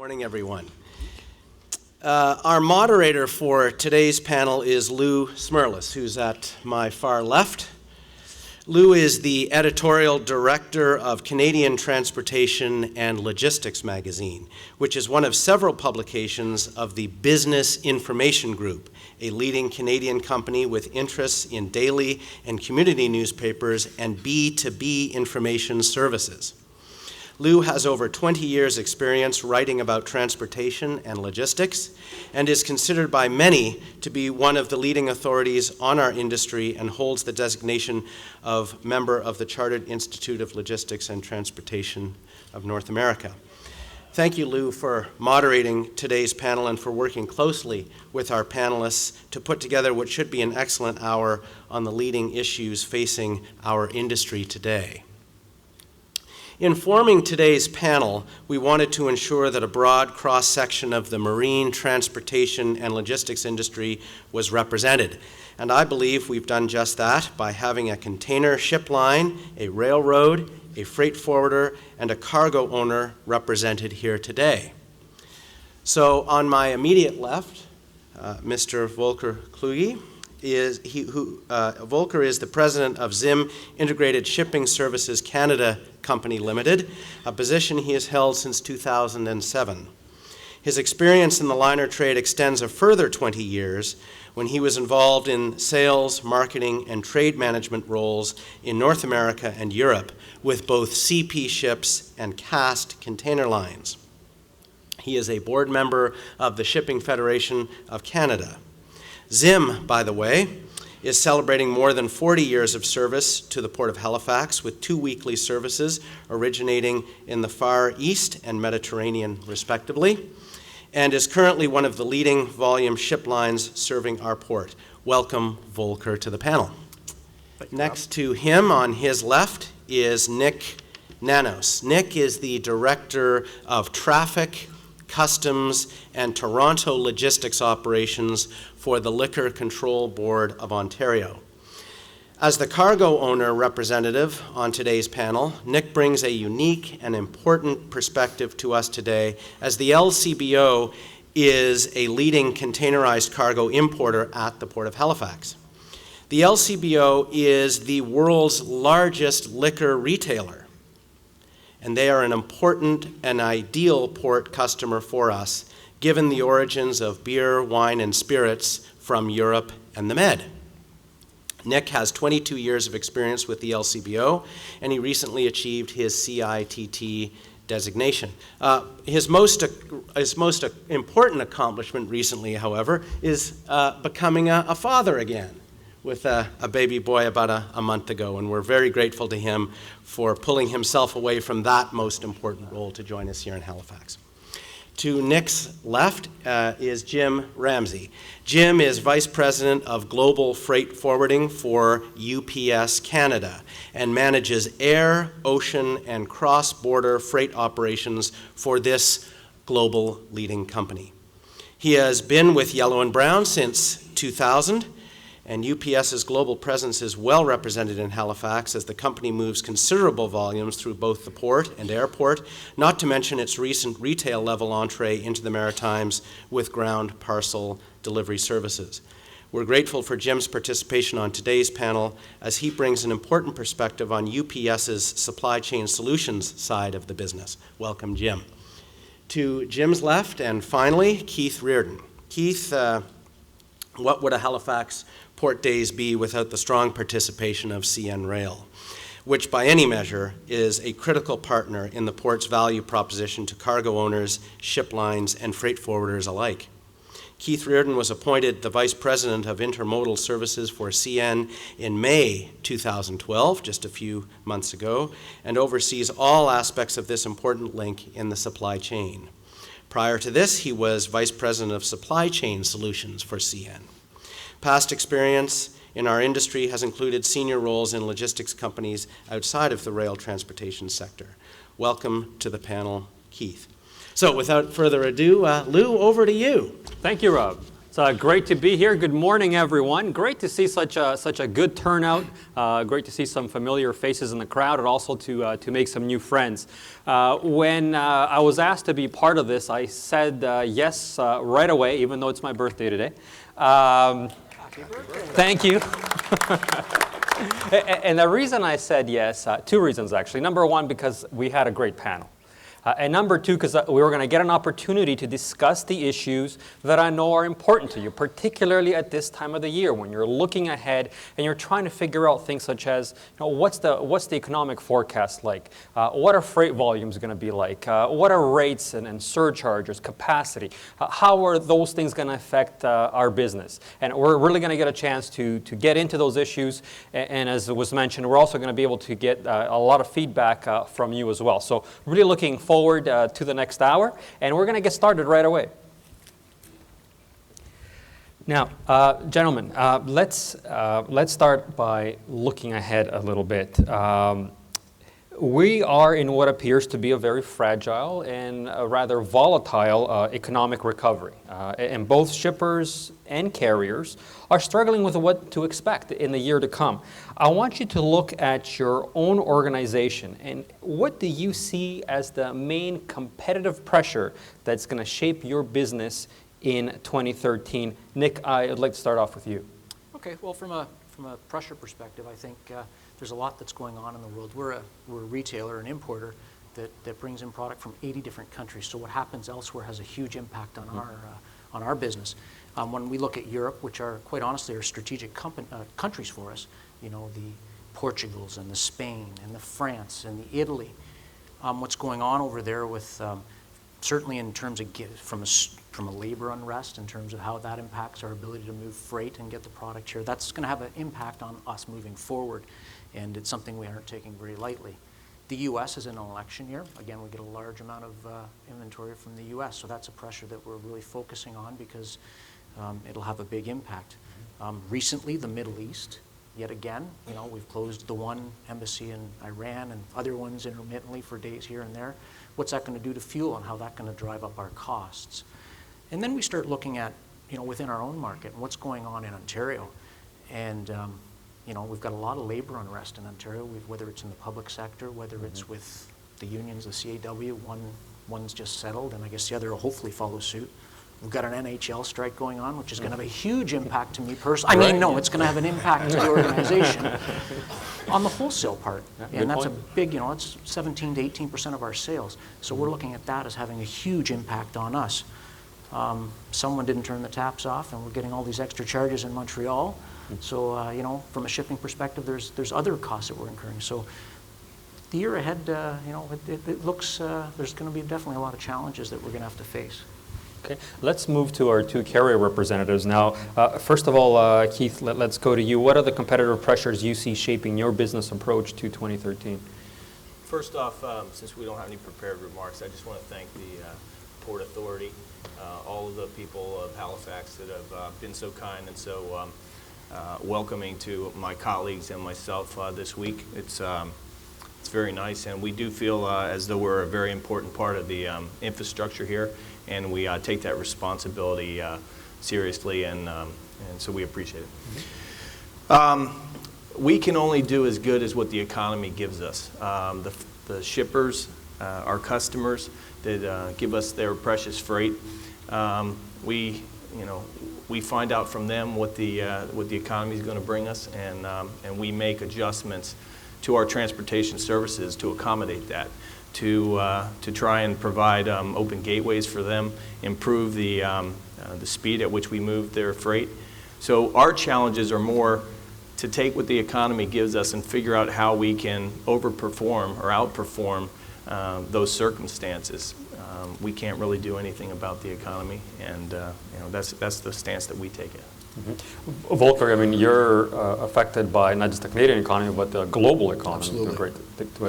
Morning, everyone. Our moderator for today's panel is Smyrlis, who's at my far left. Lou is the editorial director of Canadian Transportation and Logistics magazine, which is one of several publications of the Business Information Group, a leading Canadian company with interests in daily and community newspapers and B2B information services. Lou has over 20 years' experience writing about transportation and logistics and is considered by many to be one of the leading authorities on our industry and holds the designation of member of the Chartered Institute of Logistics and Transportation of North America. Thank you, Lou, for moderating today's panel and for working closely with our panelists to put together what should be an excellent hour on the leading issues facing our industry today. In forming today's panel, we wanted to ensure that a broad cross-section of the marine, transportation, and logistics industry was represented. And I believe we've done just that by having a container ship line, a railroad, a freight forwarder, and a cargo owner represented here today. So on my immediate left, Mr. Volker Kluge. Volker is the president of Zim Integrated Shipping Services Canada Company Limited, a position he has held since 2007. His experience in the liner trade extends a further 20 years when he was involved in sales, marketing, and trade management roles in North America and Europe with both CP ships and cast container lines. He is a board member of the Shipping Federation of Canada. Zim, by the way, is celebrating more than 40 years of service to the Port of Halifax with 2 weekly services originating in the Far East and Mediterranean, respectively, and is currently one of the leading volume ship lines serving our port. Welcome, Volker, to the panel. Next to him on his left is Nick Nanos. Nick is the Director of Traffic, Customs, and Toronto Logistics Operations for the Liquor Control Board of Ontario. As the cargo owner representative on today's panel, Nick brings a unique and important perspective to us today, as the LCBO is a leading containerized cargo importer at the Port of Halifax. The LCBO is the world's largest liquor retailer, and they are an important and ideal port customer for us, given the origins of beer, wine, and spirits from Europe and the Med. Nick has 22 years of experience with the LCBO, and he recently achieved his CITT designation. His most important accomplishment recently, however, is becoming a father again, with a baby boy about a month ago, and we're very grateful to him for pulling himself away from that most important role to join us here in Halifax. To Nick's left is Jim Ramsay. Jim is Vice President of Global Freight Forwarding for UPS Canada and manages air, ocean, and cross-border freight operations for this global leading company. He has been with Yellow & Brown since 2000, and UPS's global presence is well represented in Halifax as the company moves considerable volumes through both the port and airport, not to mention its recent retail-level entree into the Maritimes with ground parcel delivery services. We're grateful for Jim's participation on today's panel as he brings an important perspective on UPS's supply chain solutions side of the business. Welcome, Jim. To Jim's left, and finally, Keith Reardon. Keith, what would a Halifax port days be without the strong participation of CN Rail, which by any measure is a critical partner in the port's value proposition to cargo owners, ship lines, and freight forwarders alike. Keith Reardon was appointed the Vice President of Intermodal Services for CN in May 2012, just a few months ago, and oversees all aspects of this important link in the supply chain. Prior to this, he was Vice President of Supply Chain Solutions for CN. Past experience in our industry has included senior roles in logistics companies outside of the rail transportation sector. Welcome to the panel, Keith. So without further ado, Lou, over to you. Thank you, Rob. It's great to be here. Good morning, everyone. Great to see such a good turnout. Great to see some familiar faces in the crowd, and also to make some new friends. When I was asked to be part of this, I said yes right away, even though it's my birthday today. Happy birthday. Thank you. And the reason I said yes, two reasons actually. Number one, because we had a great panel. And number two, because we were going to get an opportunity to discuss the issues that I know are important to you, particularly at this time of the year when you're looking ahead and you're trying to figure out things such as, what's the economic forecast like? What are freight volumes going to be like? What are rates and surcharges, capacity? How are those things going to affect our business? And we're really going to get a chance to get into those issues. And as was mentioned, we're also going to be able to get a lot of feedback from you as well. So really looking forward to the next hour, and we're going to get started right away. Now, gentlemen, let's start by looking ahead a little bit. We are in what appears to be a very fragile and a rather volatile economic recovery. And both shippers and carriers are struggling with what to expect in the year to come. I want you to look at your own organization and what do you see as the main competitive pressure that's going to shape your business in 2013? Nick, I'd like to start off with you. Okay, well, from a pressure perspective, I think there's a lot that's going on in the world. We're a retailer, an importer that brings in product from 80 different countries. So what happens elsewhere has a huge impact on our business. When we look at Europe, which are quite honestly are strategic countries for us, the Portugals and the Spain and the France and the Italy. What's going on over there with certainly in terms of from a labor unrest, in terms of how that impacts our ability to move freight and get the product here, that's going to have an impact on us moving forward, and it's something we aren't taking very lightly. The U.S. is in an election year. Again, we get a large amount of inventory from the U.S., so that's a pressure that we're really focusing on because it'll have a big impact. Recently, the Middle East, yet again, we've closed the one embassy in Iran and other ones intermittently for days here and there. What's that going to do to fuel and how that's going to drive up our costs? And then we start looking at, within our own market and what's going on in Ontario. And, we've got a lot of labor unrest in Ontario, whether it's in the public sector, whether it's with the unions, the CAW, one's just settled, and I guess the other will hopefully follow suit. We've got an NHL strike going on, which is going to have a huge impact to me personally. It's going to have an impact to the organization on the wholesale part. And that's a big, it's 17 to 18% of our sales. So we're looking at that as having a huge impact on us. Someone didn't turn the taps off, and we're getting all these extra charges in Montreal. So, from a shipping perspective, there's other costs that we're incurring. So the year ahead, it looks, there's going to be definitely a lot of challenges that we're going to have to face. Okay, let's move to our two carrier representatives now. First of all, Keith, let's go to you. What are the competitive pressures you see shaping your business approach to 2013? First off, since we don't have any prepared remarks, I just want to thank the Port Authority, all of the people of Halifax that have been so kind and so welcoming to my colleagues and myself this week. It's very nice, and we do feel as though we're a very important part of the infrastructure here, and we take that responsibility seriously, and so we appreciate it. We can only do as good as what the economy gives us. The shippers, our customers that give us their precious freight, we find out from them what the economy is going to bring us, and we make adjustments to our transportation services to accommodate that, to try and provide open gateways for them, improve the speed at which we move their freight. So our challenges are more to take what the economy gives us and figure out how we can overperform or outperform those circumstances. We can't really do anything about the economy, and that's the stance that we take. Mm-hmm. Volker, you're affected by not just the Canadian economy, but the global economy to a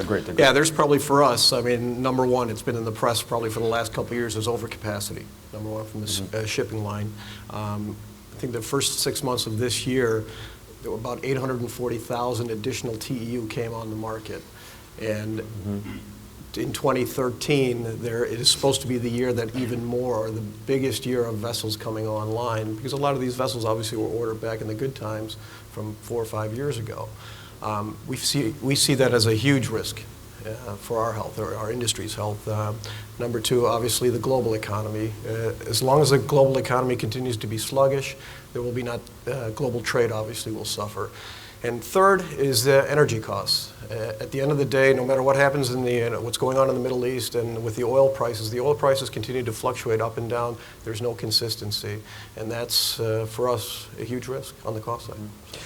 great degree. Yeah, there's probably for us, number one, it's been in the press probably for the last couple of years, is overcapacity, number one, from the shipping line. I think the first 6 months of this year, there were about 840,000 additional TEU came on the market. And in 2013, it is supposed to be the year that even more, the biggest year of vessels coming online, because a lot of these vessels obviously were ordered back in the good times from 4 or 5 years ago. We see that as a huge risk for our health, or our industry's health. Number two, obviously the global economy. As long as the global economy continues to be sluggish, there will be not, global trade obviously will suffer. And third is the energy costs. At the end of the day, no matter what happens in what's going on in the Middle East and with the oil prices continue to fluctuate up and down. There's no consistency. And that's, for us, a huge risk on the cost side.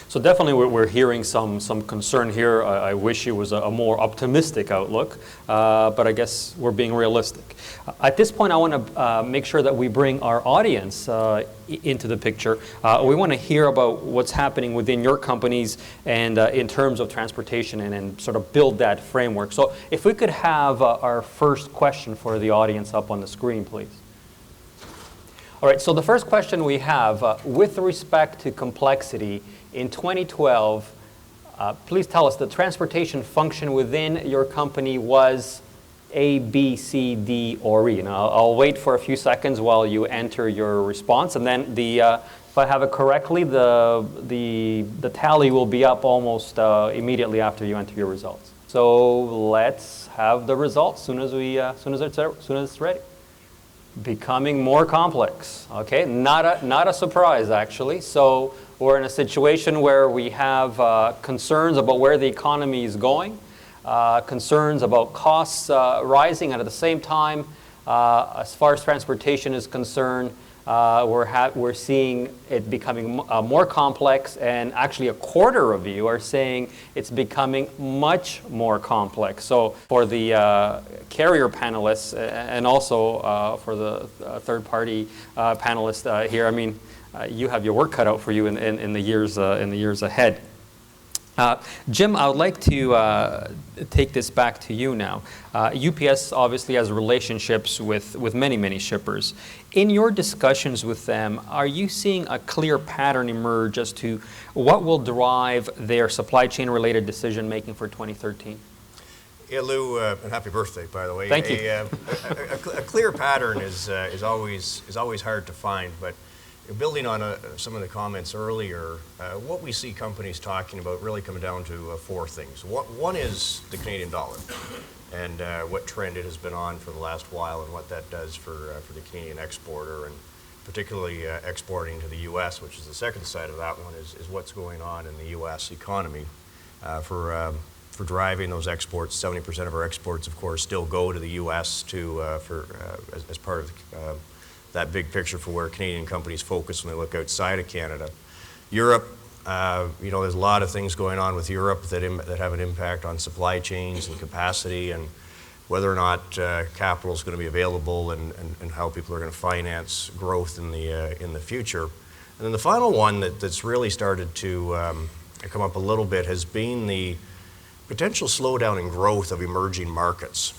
So definitely we're hearing some concern here. I wish it was a more optimistic outlook, but I guess we're being realistic. At this point, I want to make sure that we bring our audience into the picture. We want to hear about what's happening within your companies and in terms of transportation and sort of build that framework. So if we could have our first question for the audience up on the screen, please. All right, so the first question we have, with respect to complexity, in 2012, please tell us the transportation function within your company was A, B, C, D, or E. Now, I'll wait for a few seconds while you enter your response, and then if I have it correctly, the tally will be up almost immediately after you enter your results. So let's have the results soon as it's ready. Becoming more complex. Okay, not a surprise actually. So we're in a situation where we have concerns about where the economy is going. Concerns about costs rising, and at the same time, as far as transportation is concerned, we're seeing it becoming more complex, and actually a quarter of you are saying it's becoming much more complex. So for the carrier panelists and also for the third-party panelists here, I mean, you have your work cut out for you in the years ahead. Jim, I would like to take this back to you now. UPS obviously has relationships with many shippers. In your discussions with them, are you seeing a clear pattern emerge as to what will drive their supply chain related decision making for 2013? Yeah, Lou, and happy birthday, by the way. Thank you. A clear pattern is always hard to find, but building on some of the comments earlier, what we see companies talking about really come down to four things. One is the Canadian dollar and what trend it has been on for the last while and what that does for the Canadian exporter, and particularly exporting to the U.S., which is the second side of that one, is what's going on in the U.S. economy for driving those exports. 70% of our exports, of course, still go to the U.S. As part of that big picture for where Canadian companies focus when they look outside of Canada. Europe, there's a lot of things going on with Europe that have an impact on supply chains and capacity and whether or not capital is going to be available and how people are going to finance growth in the future. And then the final one that's really started to come up a little bit has been the potential slowdown in growth of emerging markets.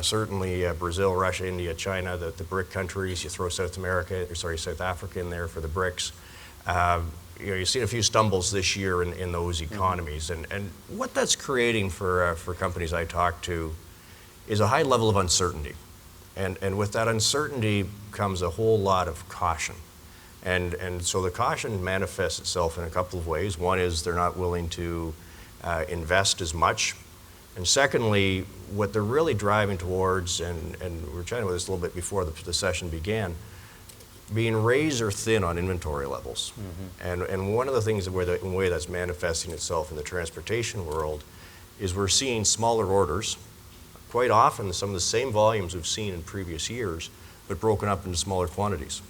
Certainly Brazil, Russia, India, China, the BRIC countries. You throw South Africa in there for the BRICS. You've seen a few stumbles this year in those economies, and what that's creating for companies I talk to is a high level of uncertainty, and with that uncertainty comes a whole lot of caution, and so the caution manifests itself in a couple of ways. One is they're not willing to invest as much. And secondly, what they're really driving towards, and we were chatting about this a little bit before the session began, being razor thin on inventory levels. Mm-hmm. And one of the things where the way that's manifesting itself in the transportation world is we're seeing smaller orders, quite often some of the same volumes we've seen in previous years, but broken up into smaller quantities.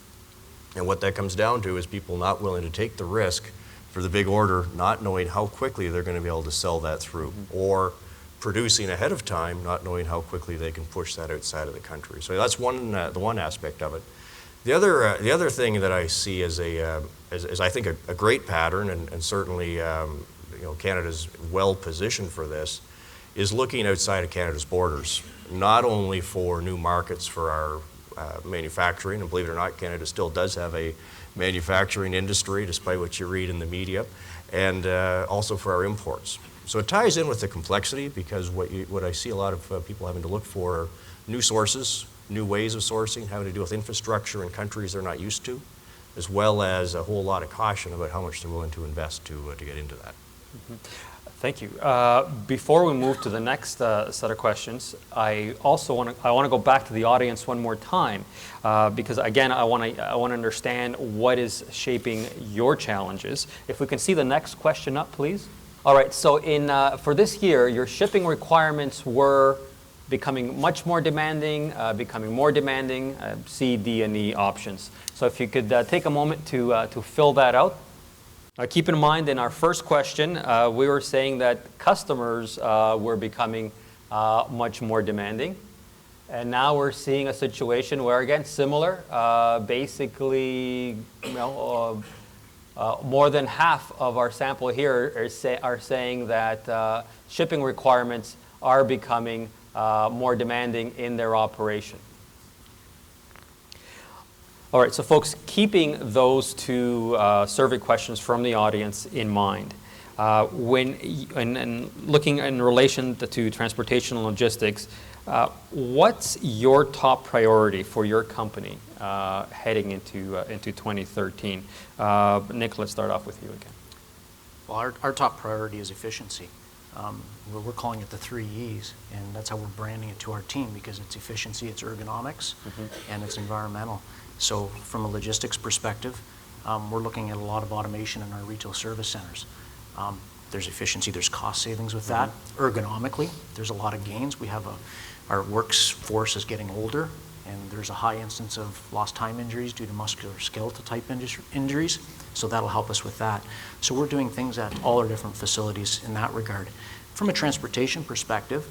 And what that comes down to is people not willing to take the risk for the big order, not knowing how quickly they're going to be able to sell that through, mm-hmm. or producing ahead of time, not knowing how quickly they can push that outside of the country. So that's the one aspect of it. The other thing that I see as I think a great pattern, and certainly Canada's well positioned for this, is looking outside of Canada's borders, not only for new markets for manufacturing, and believe it or not, Canada still does have a manufacturing industry, despite what you read in the media, and also for our imports. So it ties in with the complexity, because what I see a lot of people having to look for are new sources, new ways of sourcing, having to do with infrastructure in countries they're not used to, as well as a whole lot of caution about how much they're willing to invest to get into that. Mm-hmm. Thank you. Before we move to the next set of questions, I also want to go back to the audience one more time, because again, I want to understand what is shaping your challenges. If we can see the next question up, please. All right. So for this year, your shipping requirements were becoming much more demanding, C, D, and E options. So if you could take a moment to fill that out. Keep in mind, in our first question, we were saying that customers were becoming much more demanding. And now we're seeing a situation where, again, similar, basically, more than half of our sample here are saying that shipping requirements are becoming more demanding in their operation. All right, so folks, keeping those two survey questions from the audience in mind, when looking in relation to transportation and logistics, what's your top priority for your company heading into 2013? Nick, let's start off with you again. Well, our top priority is efficiency. We're calling it the 3 E's, and that's how we're branding it to our team, because it's efficiency, it's ergonomics, and it's environmental. So from a logistics perspective, we're looking at a lot of automation in our retail service centers. There's efficiency, there's cost savings with that. Ergonomically, there's a lot of gains. We have our workforce is getting older, and there's a high instance of lost time injuries due to musculoskeletal type injuries, so that'll help us with that. So we're doing things at all our different facilities in that regard. From a transportation perspective,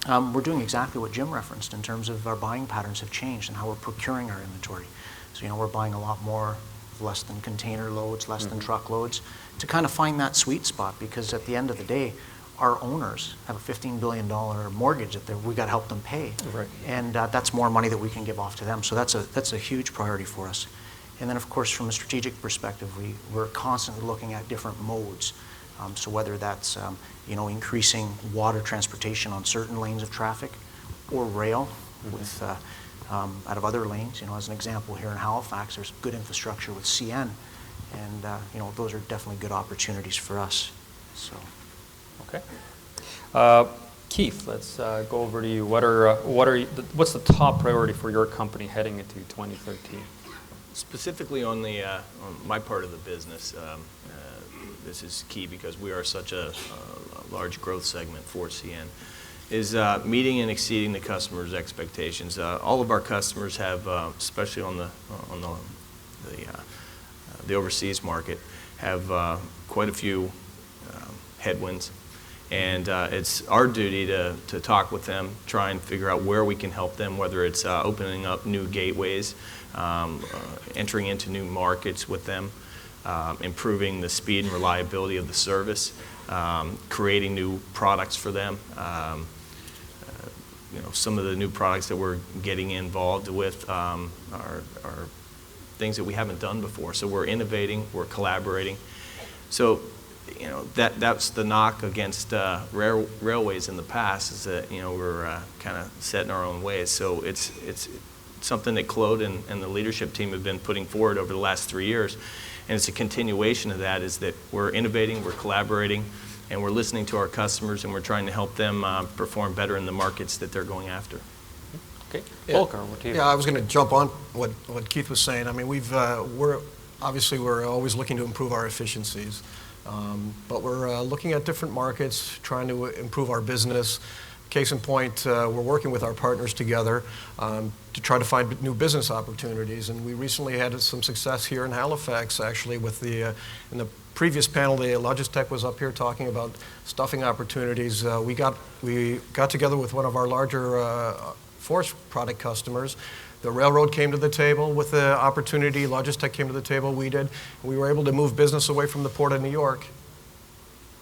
we're doing exactly what Jim referenced in terms of our buying patterns have changed and how we're procuring our inventory. So, we're buying a lot more less than container loads, less than truck loads, to kind of find that sweet spot, because at the end of the day, our owners have a $15 billion mortgage that we got to help them pay. Right. And that's more money that we can give off to them. So that's a huge priority for us. And then, of course, from a strategic perspective, we're constantly looking at different modes. So whether that's increasing water transportation on certain lanes of traffic, or rail with out of other lanes. As an example, here in Halifax, there's good infrastructure with CN, and those are definitely good opportunities for us. So, okay, Keith, let's go over to you. What's the top priority for your company heading into 2013? Specifically on my part of the business, this is key because we are such a large growth segment for CN, is meeting and exceeding the customers' expectations. All of our customers have, especially on the overseas market, have quite a few headwinds, and it's our duty to talk with them, try and figure out where we can help them, whether it's opening up new gateways, entering into new markets with them, improving the speed and reliability of the service, creating new products for them. Some of the new products that we're getting involved with are things that we haven't done before. So we're innovating, we're collaborating. So, that's the knock against railways in the past, is that we're kind of set in our own ways. So it's something that Claude and the leadership team have been putting forward over the last 3 years. And it's a continuation of that, is that we're innovating, we're collaborating, and we're listening to our customers, and we're trying to help them perform better in the markets that they're going after. Okay, Volker, what do you? Yeah, I was going to jump on what Keith was saying. I mean, we're always looking to improve our efficiencies, but we're looking at different markets, trying to improve our business. Case in point, we're working with our partners together to try to find new business opportunities, and we recently had some success here in Halifax, actually, with in the previous panel, the Logistech was up here talking about stuffing opportunities. We got together with one of our larger forest product customers. The railroad came to the table with the opportunity, Logistech came to the table, we did. We were able to move business away from the Port of New York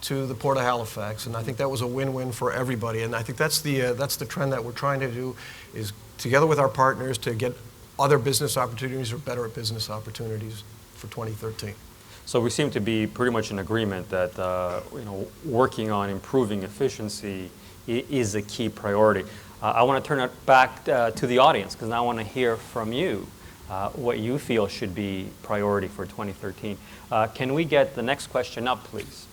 to the Port of Halifax, and I think that was a win-win for everybody. And I think that's the trend that we're trying to do, is together with our partners to get other business opportunities or better business opportunities for 2013. So we seem to be pretty much in agreement that working on improving efficiency is a key priority. I want to turn it back to the audience because now I want to hear from you what you feel should be priority for 2013. Can we get the next question up, please?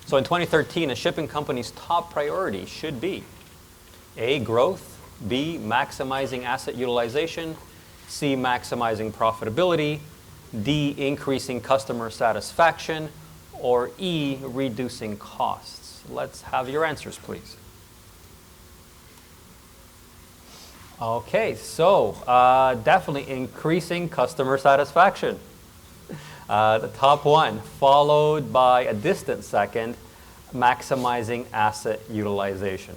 So in 2013, a shipping company's top priority should be A, growth, B, maximizing asset utilization, C, maximizing profitability, D, increasing customer satisfaction, or E, reducing costs. Let's have your answers, please. Okay, so definitely increasing customer satisfaction. The top one, followed by a distant second, maximizing asset utilization.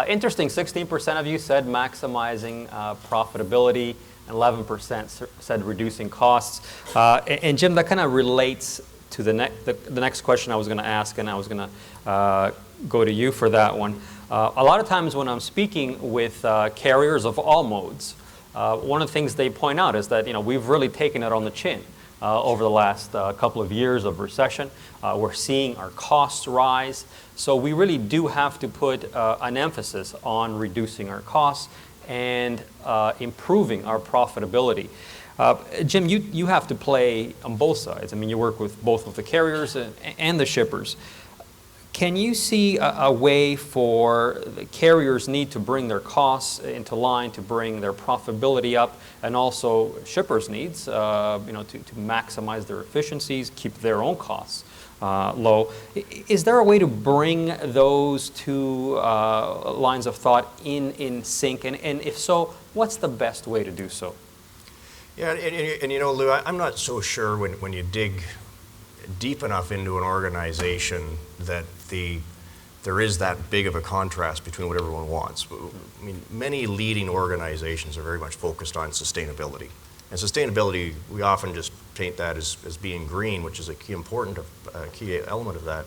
Interesting, 16% of you said maximizing profitability, and 11% said reducing costs. And Jim, that kind of relates to the next question I was going to ask, and I was going to go to you for that one. A lot of times when I'm speaking with carriers of all modes, one of the things they point out is that we've really taken it on the chin over the last couple of years of recession. We're seeing our costs rise, so we really do have to put an emphasis on reducing our costs and improving our profitability. Jim, you have to play on both sides. I mean, you work with both of the carriers and the shippers. Can you see a way for the carriers need to bring their costs into line to bring their profitability up, and also shippers' needs, to maximize their efficiencies, keep their own costs low? Is there a way to bring those two lines of thought in sync? And if so, what's the best way to do so? Yeah, and Lou, I'm not so sure when you dig deep enough into an organization that there is that big of a contrast between what everyone wants. I mean, many leading organizations are very much focused on sustainability. And sustainability, we often just paint that as being green, which is a key element of that.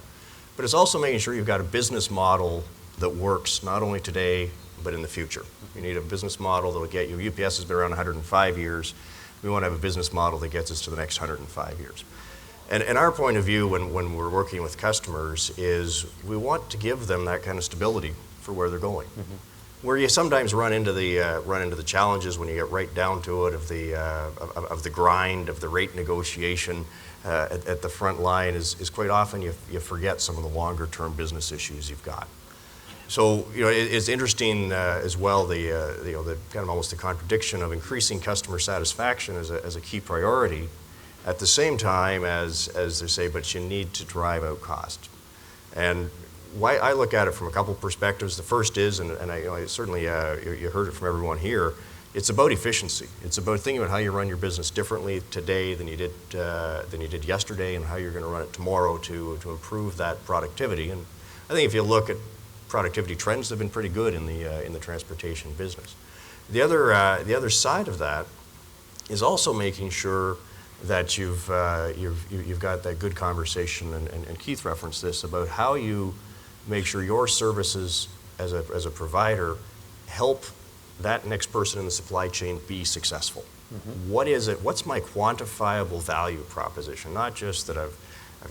But it's also making sure you've got a business model that works not only today, but in the future. You need a business model that will get you. UPS has been around 105 years. We want to have a business model that gets us to the next 105 years. And our point of view when we're working with customers is we want to give them that kind of stability for where they're going. Mm-hmm. Where you sometimes run into the challenges when you get right down to it of the grind of the rate negotiation at the front line is quite often you forget some of the longer term business issues you've got. So it's interesting as well the kind of almost the contradiction of increasing customer satisfaction as a key priority. At the same time as they say, but you need to drive out cost. And why I look at it from a couple perspectives. The first is, and I certainly you heard it from everyone here, it's about efficiency. It's about thinking about how you run your business differently today than you did yesterday, and how you're going to run it tomorrow to improve that productivity. And I think if you look at productivity trends, they've been pretty good in the transportation business. The other side of that is also making sure that you've got that good conversation, and Keith referenced this, about how you make sure your services as a provider help that next person in the supply chain be successful. Mm-hmm. What is it? What's my quantifiable value proposition? Not just that I've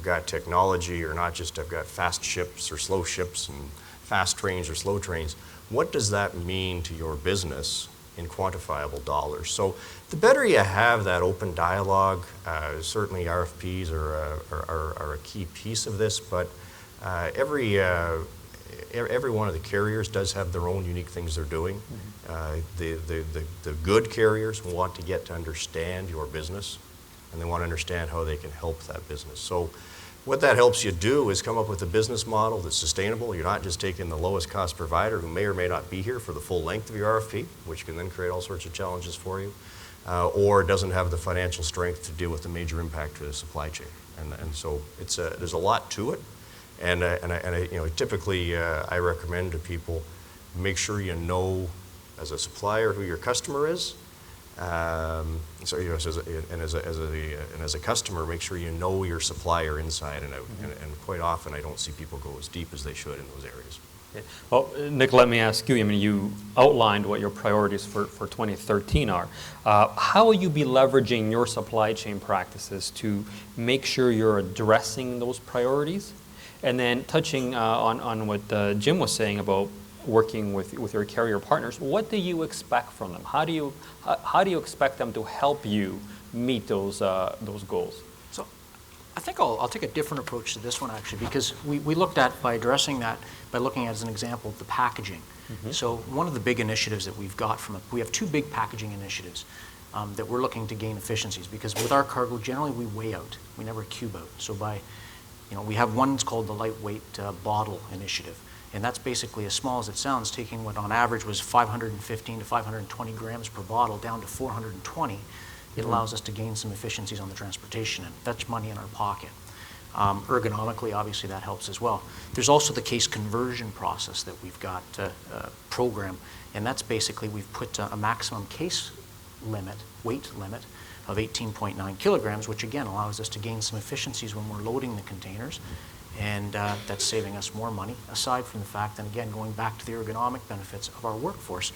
got technology, or not just I've got fast ships or slow ships and fast trains or slow trains. What does that mean to your business in quantifiable dollars? So the better you have that open dialogue, certainly RFPs are a key piece of this, but every one of the carriers does have their own unique things they're doing. Mm-hmm. The good carriers want to get to understand your business, and they want to understand how they can help that business. So what that helps you do is come up with a business model that's sustainable. You're not just taking the lowest cost provider who may or may not be here for the full length of your RFP, which can then create all sorts of challenges for you, or doesn't have the financial strength to deal with the major impact to the supply chain. And so there's a lot to it. And typically I recommend to people, make sure you know as a supplier who your customer is. As a customer, make sure you know your supplier inside and out. Mm-hmm. And quite often I don't see people go as deep as they should in those areas. Well, Nick, let me ask you, I mean, you outlined what your priorities for 2013 are. How will you be leveraging your supply chain practices to make sure you're addressing those priorities? And then touching on what Jim was saying about working with your carrier partners, what do you expect from them? How do you expect them to help you meet those goals? So I think I'll take a different approach to this one, actually, because we looked at, by addressing that, by looking at, as an example, the packaging. So one of the big initiatives that we've got we have two big packaging initiatives that we're looking to gain efficiencies, because with our cargo, generally we weigh out, we never cube out. So we have one that's called the lightweight bottle initiative, and that's basically, as small as it sounds, taking what on average was 515 to 520 grams per bottle down to 420. It allows us to gain some efficiencies on the transportation, and that's money in our pocket. Ergonomically, obviously, that helps as well. There's also the case conversion process that we've got program, and that's basically, we've put a maximum case limit, weight limit, of 18.9 kilograms, which again allows us to gain some efficiencies when we're loading the containers, and that's saving us more money, aside from the fact, and again, going back to the ergonomic benefits of our workforce.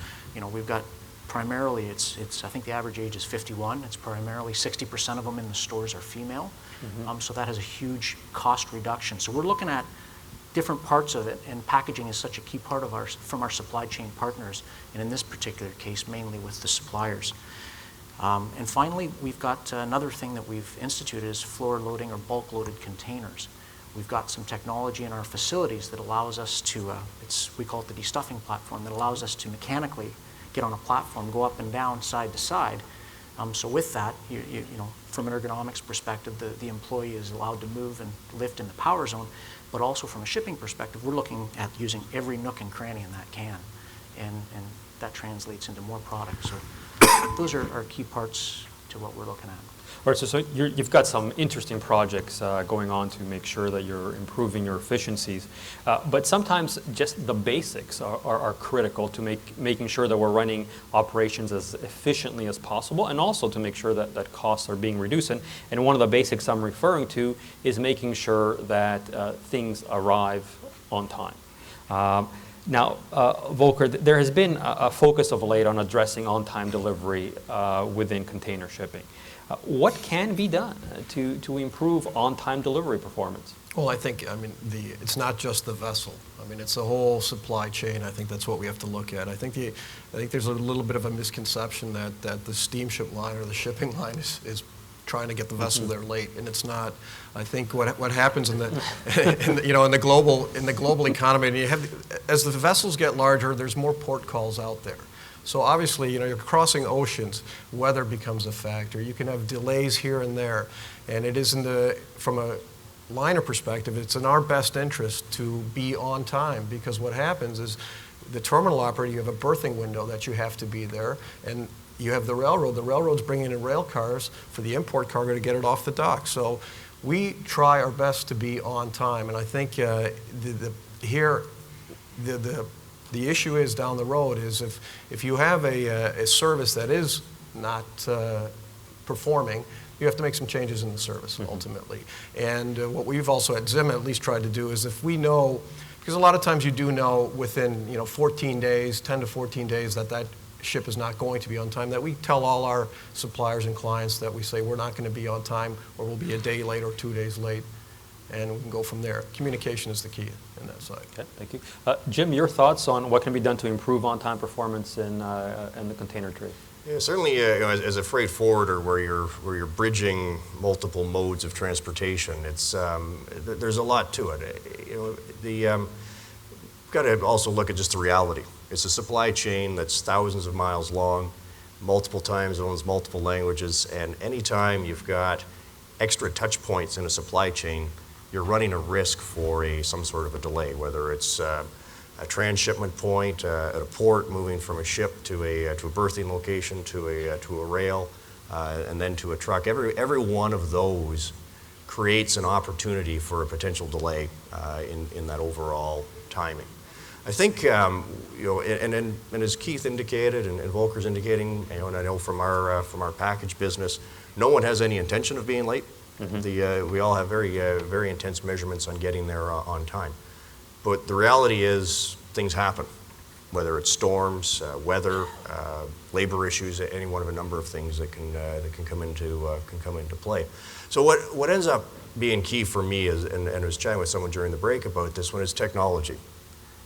We've got primarily, it's I think the average age is 51. It's primarily 60% of them in the stores are female. So that has a huge cost reduction. So we're looking at different parts of it, and packaging is such a key part of from our supply chain partners, and in this particular case, mainly with the suppliers. And finally, we've got another thing that we've instituted is floor loading or bulk loaded containers. We've got some technology in our facilities that allows us to, we call it the destuffing platform, that allows us to mechanically get on a platform, go up and down, side to side. So with that, from an ergonomics perspective, the employee is allowed to move and lift in the power zone, but also from a shipping perspective, we're looking at using every nook and cranny in that can, and that translates into more product. So those are our key parts to what we're looking at. All right, so you've got some interesting projects going on to make sure that you're improving your efficiencies, but sometimes just the basics are critical to making sure that we're running operations as efficiently as possible, and also to make sure that costs are being reduced. And one of the basics I'm referring to is making sure that things arrive on time. Now, Volker, there has been a focus of late on addressing on-time delivery within container shipping. What can be done to improve on-time delivery performance? Well, I think, it's not just the vessel. It's the whole supply chain. I think that's what we have to look at. I think there's a little bit of a misconception that the steamship line or the shipping line is trying to get the vessel there late, and it's not. I think what happens in the global economy, and as the vessels get larger, there's more port calls out there. So obviously, you're crossing oceans, weather becomes a factor. You can have delays here and there, and it is from a liner perspective, it's in our best interest to be on time, because what happens is the terminal operator, you have a berthing window that you have to be there, and you have the railroad's bringing in rail cars for the import cargo to get it off the dock. So we try our best to be on time, and I think the issue is down the road is if you have a service that is not performing, you have to make some changes in the service ultimately. And what we've also at Zim at least tried to do is, if we know, because a lot of times you do know within 14 days, 10 to 14 days that ship is not going to be on time, that we tell all our suppliers and clients that we say we're not going to be on time, or we'll be a day late or 2 days late, and we can go from there. Communication is the key in that side. Okay, thank you. Jim, your thoughts on what can be done to improve on-time performance in the container trade? Yeah, certainly, as a freight forwarder, where you're bridging multiple modes of transportation, there's a lot to it. Got to also look at just the reality. It's a supply chain that's thousands of miles long, multiple time zones, multiple languages, and anytime you've got extra touch points in a supply chain, you're running a risk for some sort of a delay, whether it's a transshipment point at a port, moving from a ship to a berthing location, to a rail, and then to a truck. Every one of those creates an opportunity for a potential delay in that overall timing. I think, and as Keith indicated, and Volker's indicating, and I know from our package business, no one has any intention of being late. We all have very intense measurements on getting there on time. But the reality is, things happen, whether it's storms, weather, labor issues, any one of a number of things that can come into play. So what ends up being key for me is, and I was chatting with someone during the break about this one, is technology.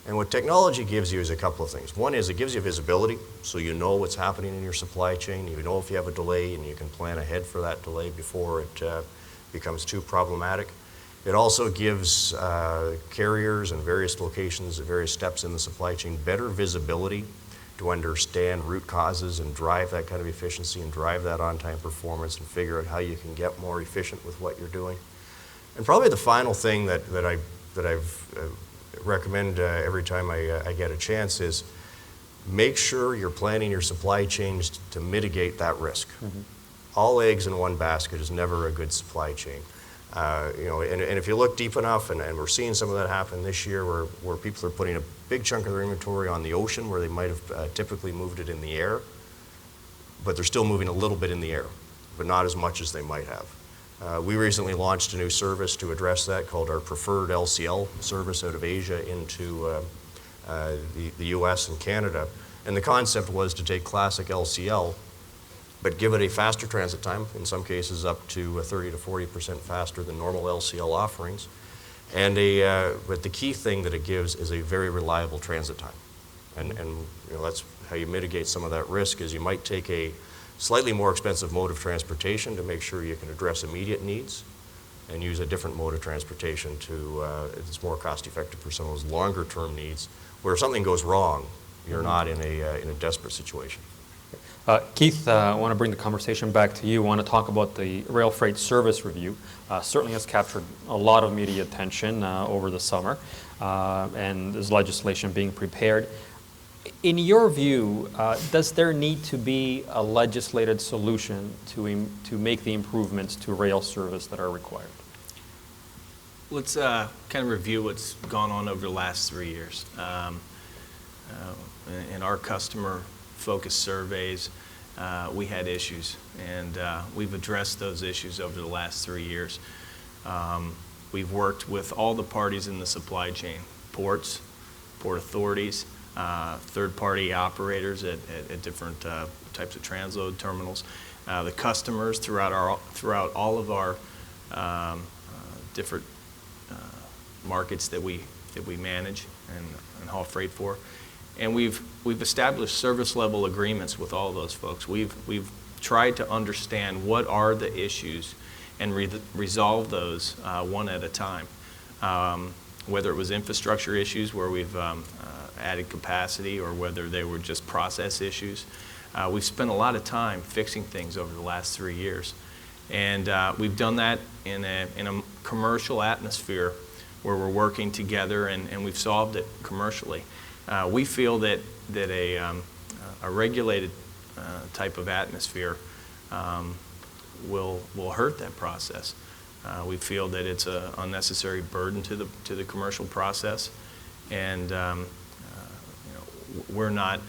And what technology gives you is a couple of things. One is it gives you visibility, so you know what's happening in your supply chain. You know if you have a delay, and you can plan ahead for that delay before it becomes too problematic. It also gives carriers and various locations at various steps in the supply chain better visibility to understand root causes and drive that kind of efficiency and drive that on-time performance and figure out how you can get more efficient with what you're doing. And probably the final thing that I've recommend every time I get a chance is make sure you're planning your supply chains to mitigate that risk. Mm-hmm. All eggs in one basket is never a good supply chain. And if you look deep enough, and we're seeing some of that happen this year where people are putting a big chunk of their inventory on the ocean where they might have typically moved it in the air, but they're still moving a little bit in the air, but not as much as they might have. We recently launched a new service to address that called our Preferred LCL service out of Asia into the US and Canada. And the concept was to take classic LCL, but give it a faster transit time, in some cases up to 30 to 40% faster than normal LCL offerings. And but the key thing that it gives is a very reliable transit time. And that's how you mitigate some of that risk, is you might take a slightly more expensive mode of transportation to make sure you can address immediate needs, and use a different mode of transportation to it's more cost effective for some of those longer term needs, where if something goes wrong, you're not in a desperate situation. Keith, I want to bring the conversation back to you. I want to talk about the Rail Freight Service Review. Certainly has captured a lot of media attention over the summer, and there's legislation being prepared. In your view, does there need to be a legislated solution to make the improvements to rail service that are required? Let's kind of review what's gone on over the last 3 years. In our customer-focused surveys, we had issues, and we've addressed those issues over the last 3 years. We've worked with all the parties in the supply chain, ports, port authorities, third-party operators at different types of transload terminals, the customers throughout all of our different markets that we manage and haul freight for, and we've established service level agreements with all of those folks. We've tried to understand what are the issues and resolve those one at a time. Whether it was infrastructure issues where we've added capacity, or whether they were just process issues. We've spent a lot of time fixing things over the last 3 years. And we've done that in a commercial atmosphere where we're working together, and we've solved it commercially. We feel that a regulated type of atmosphere will hurt that process. We feel that it's an unnecessary burden to the commercial process, and we're not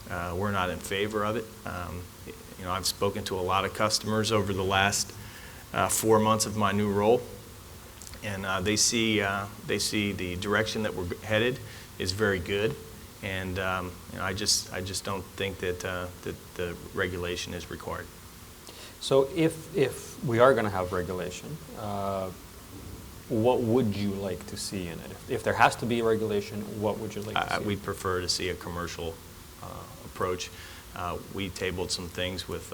in favor of it. I've spoken to a lot of customers over the last 4 months of my new role, and they see the direction that we're headed is very good, and I just don't think that the regulation is required. So if we are going to have regulation, what would you like to see in it? If there has to be regulation, what would you like to see? We'd prefer to see a commercial approach. We tabled some things with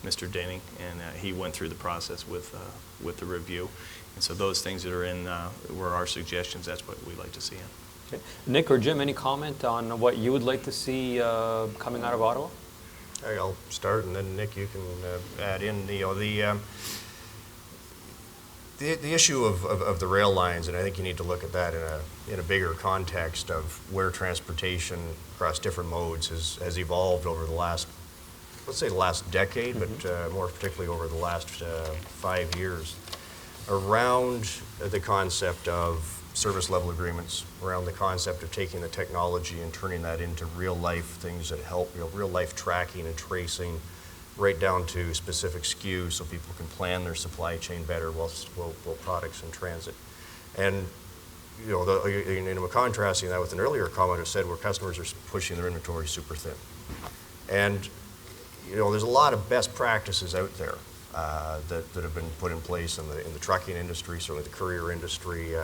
Mr. Denning, and he went through the process with the review. And so those things that are in were our suggestions. That's what we'd like to see in. Okay. Nick or Jim, any comment on what you would like to see coming out of Ottawa? I'll start, and then Nick, you can add in. The issue of the rail lines, and I think you need to look at that in a bigger context of where transportation across different modes has evolved over the last, let's say, the last decade, but more particularly over the last 5 years, around the concept of service level agreements, around the concept of taking the technology and turning that into real life things that help, real life tracking and tracing, right down to specific SKUs so people can plan their supply chain better while products in transit. And I'm contrasting that with an earlier comment who said where customers are pushing their inventory super thin. And, there's a lot of best practices out there that have been put in place in the trucking industry, certainly the courier industry,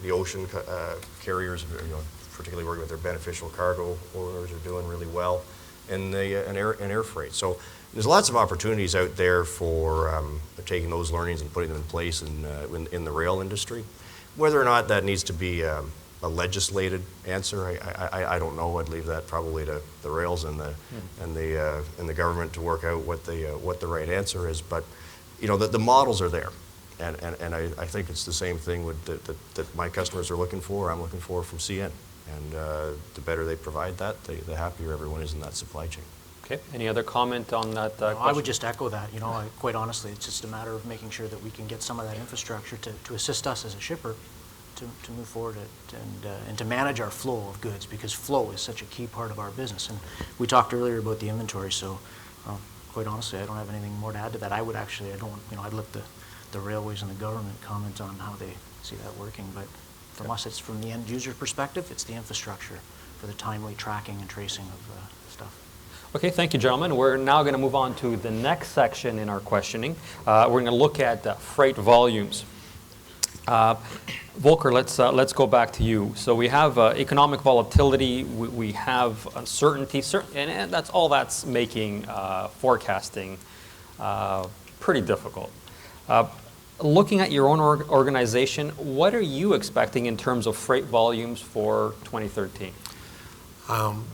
the ocean carriers, particularly working with their beneficial cargo owners, are doing really well, and air freight. So there's lots of opportunities out there for taking those learnings and putting them in place in the rail industry. Whether or not that needs to be a legislated answer, I don't know. I'd leave that probably to the rails and the government to work out what the right answer is. But the models are there, and I think it's the same thing that my customers are looking for. I'm looking for from CN, and the better they provide that, the happier everyone is in that supply chain. Okay. Any other comment on that question? I would just echo that. Quite honestly, it's just a matter of making sure that we can get some of that infrastructure to assist us as a shipper to move forward and to manage our flow of goods, because flow is such a key part of our business. And we talked earlier about the inventory, so quite honestly, I don't have anything more to add to that. I'd let the railways and the government comment on how they see that working. But from us, it's from the end user perspective, it's the infrastructure for the timely tracking and tracing of stuff. Okay, thank you, gentlemen. We're now going to move on to the next section in our questioning. We're going to look at freight volumes. Volker, let's go back to you. So we have economic volatility, we have uncertainty, and that's making forecasting pretty difficult. Looking at your own organization, what are you expecting in terms of freight volumes for 2013?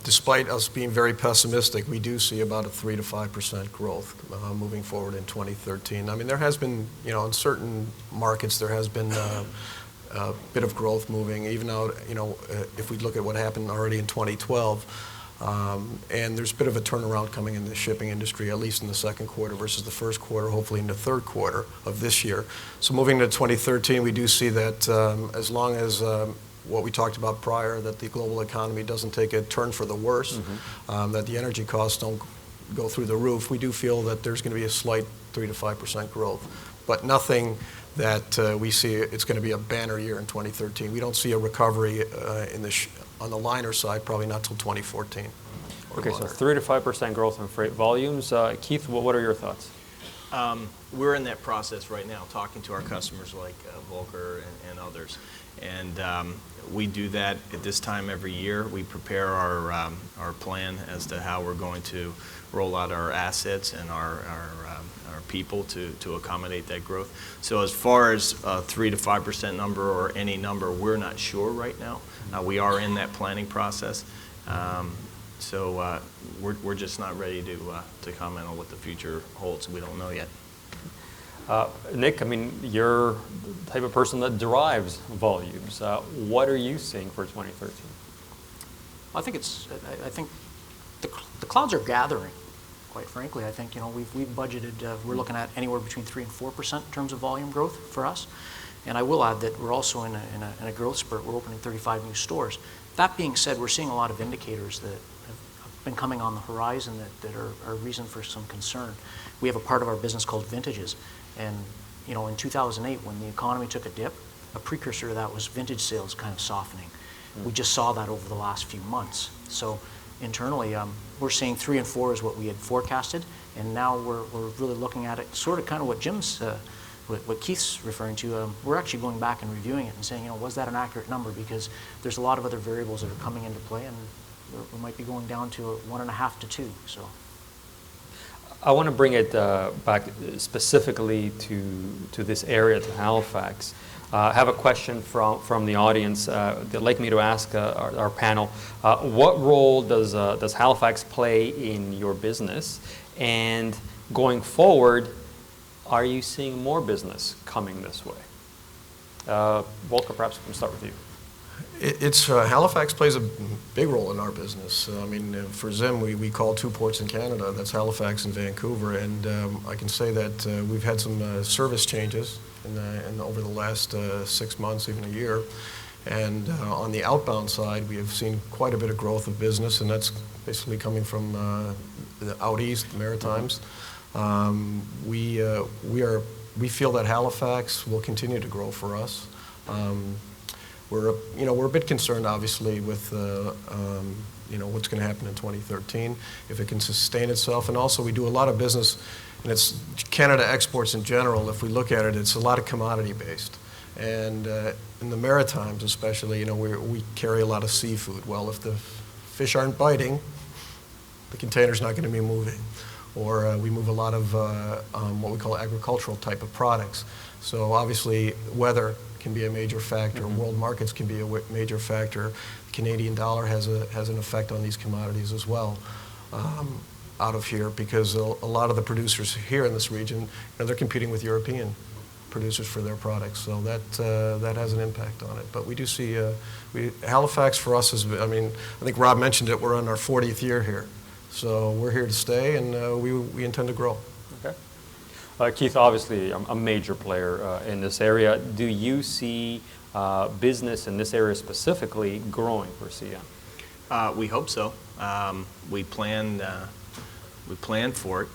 Despite us being very pessimistic, we do see about a 3 to 5% growth moving forward in 2013. I mean, there has been, in certain markets, there has been a bit of growth moving, even out, if we look at what happened already in 2012. And there's a bit of a turnaround coming in the shipping industry, at least in the second quarter versus the first quarter, hopefully in the third quarter of this year. So moving to 2013, we do see that as long as what we talked about prior, that the global economy doesn't take a turn for the worse, that the energy costs don't go through the roof, we do feel that there's going to be a slight 3 to 5% growth, but nothing that we see it's going to be a banner year in 2013. We don't see a recovery on the liner side, probably not till 2014. Okay, so 3 to 5% growth in freight volumes. Keith, what are your thoughts? We're in that process right now, talking to our customers like Volker and others. And we do that at this time every year. We prepare our plan as to how we're going to roll out our assets and our people to accommodate that growth. So as far as a 3 to 5% number or any number, we're not sure right now. We are in that planning process. So we're just not ready to comment on what the future holds. We don't know yet. Nick, I mean, you're the type of person that derives volumes. What are you seeing for 2013? I think the clouds are gathering. Quite frankly, I think we've budgeted. We're looking at anywhere between 3 and 4% in terms of volume growth for us. And I will add that we're also in a growth spurt. We're opening 35 new stores. That being said, we're seeing a lot of indicators that have been coming on the horizon that are a reason for some concern. We have a part of our business called vintages. And in 2008, when the economy took a dip, a precursor to that was vintage sales kind of softening. We just saw that over the last few months. So internally, we're seeing 3 and 4 is what we had forecasted, and now we're really looking at it, sort of kind of what what Keith's referring to. We're actually going back and reviewing it and saying, was that an accurate number? Because there's a lot of other variables that are coming into play, and we might be going down to 1.5 to 2. So. I want to bring it back specifically to this area, to Halifax. I have a question from the audience. They'd like me to ask our panel, what role does Halifax play in your business? And going forward, are you seeing more business coming this way? Volker, perhaps we can start with you. Halifax plays a big role in our business. I mean, for Zim, we call 2 ports in Canada. That's Halifax and Vancouver. And I can say that we've had some service changes over the last 6 months, even a year. And on the outbound side, we have seen quite a bit of growth of business, and that's basically coming from the out east, the Maritimes. We feel that Halifax will continue to grow for us. we're a bit concerned, obviously, with what's going to happen in 2013, if it can sustain itself. And also, we do a lot of business, and it's Canada exports in general. If we look at it, it's a lot of commodity-based. And in the Maritimes especially, we carry a lot of seafood. Well, if the fish aren't biting, the container's not going to be moving. Or we move a lot of what we call agricultural type of products. So obviously, weather can be a major factor. World markets can be a major factor. The Canadian dollar has an effect on these commodities as well out of here, because a lot of the producers here in this region, they're competing with European producers for their products. So that has an impact on it. But we do see, Halifax for us is, I think Rob mentioned it, we're on our 40th year here. So we're here to stay, and we intend to grow. Okay. Keith, obviously a major player in this area. Do you see business in this area specifically growing for CN? We hope so. We plan for it.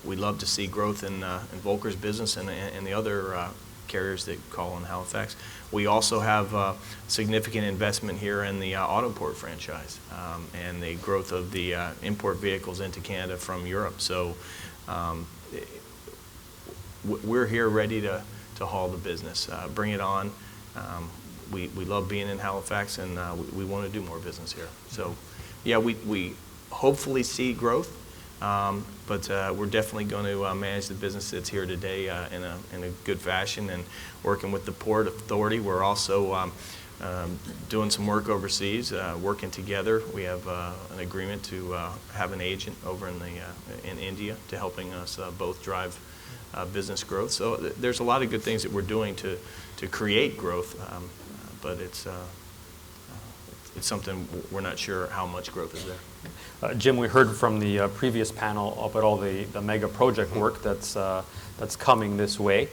We love to see growth in Volker's business and the other carriers that call on Halifax. We also have significant investment here in the Autoport franchise and the growth of the import vehicles into Canada from Europe. So we're here ready to haul the business, bring it on. We love being in Halifax, and we want to do more business here. So yeah, we hopefully see growth. But we're definitely going to manage the business that's here today in a good fashion, and working with the Port Authority. We're also doing some work overseas, working together. We have an agreement to have an agent over in India to helping us both drive business growth. So there's a lot of good things that we're doing to create growth, but it's something we're not sure how much growth is there. Jim, we heard from the previous panel about all the mega project work that's coming this way.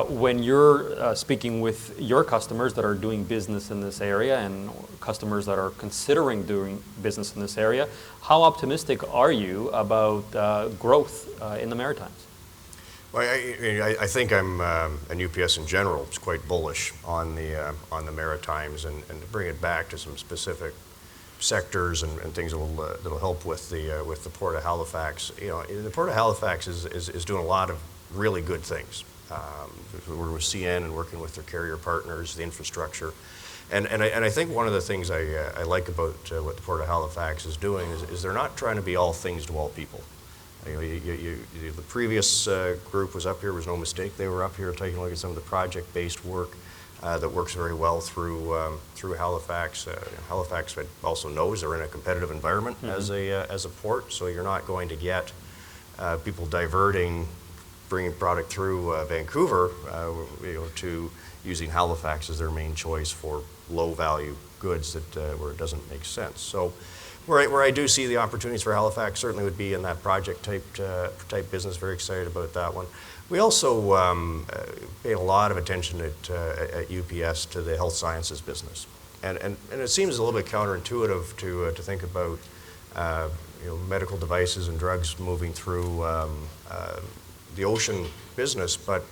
When you're speaking with your customers that are doing business in this area and customers that are considering doing business in this area, how optimistic are you about growth in the Maritimes? Well, I think I'm, and UPS in general, is quite bullish on the Maritimes, and to bring it back to some specific sectors and things that'll help with the Port of Halifax. The Port of Halifax is doing a lot of really good things. We're with CN and working with their carrier partners, the infrastructure, and I think one of the things I like about what the Port of Halifax is doing is they're not trying to be all things to all people. The previous group was up here. It was no mistake they were up here taking a look at some of the project-based work that works very well through Halifax. Halifax also knows they're in a competitive environment as a port, so you're not going to get people bringing product through Vancouver to using Halifax as their main choice for low-value goods where it doesn't make sense. So where I do see the opportunities for Halifax certainly would be in that project type business. Very excited about that one. We also paid a lot of attention at UPS to the health sciences business, and it seems a little bit counterintuitive to think about medical devices and drugs moving through the ocean business, but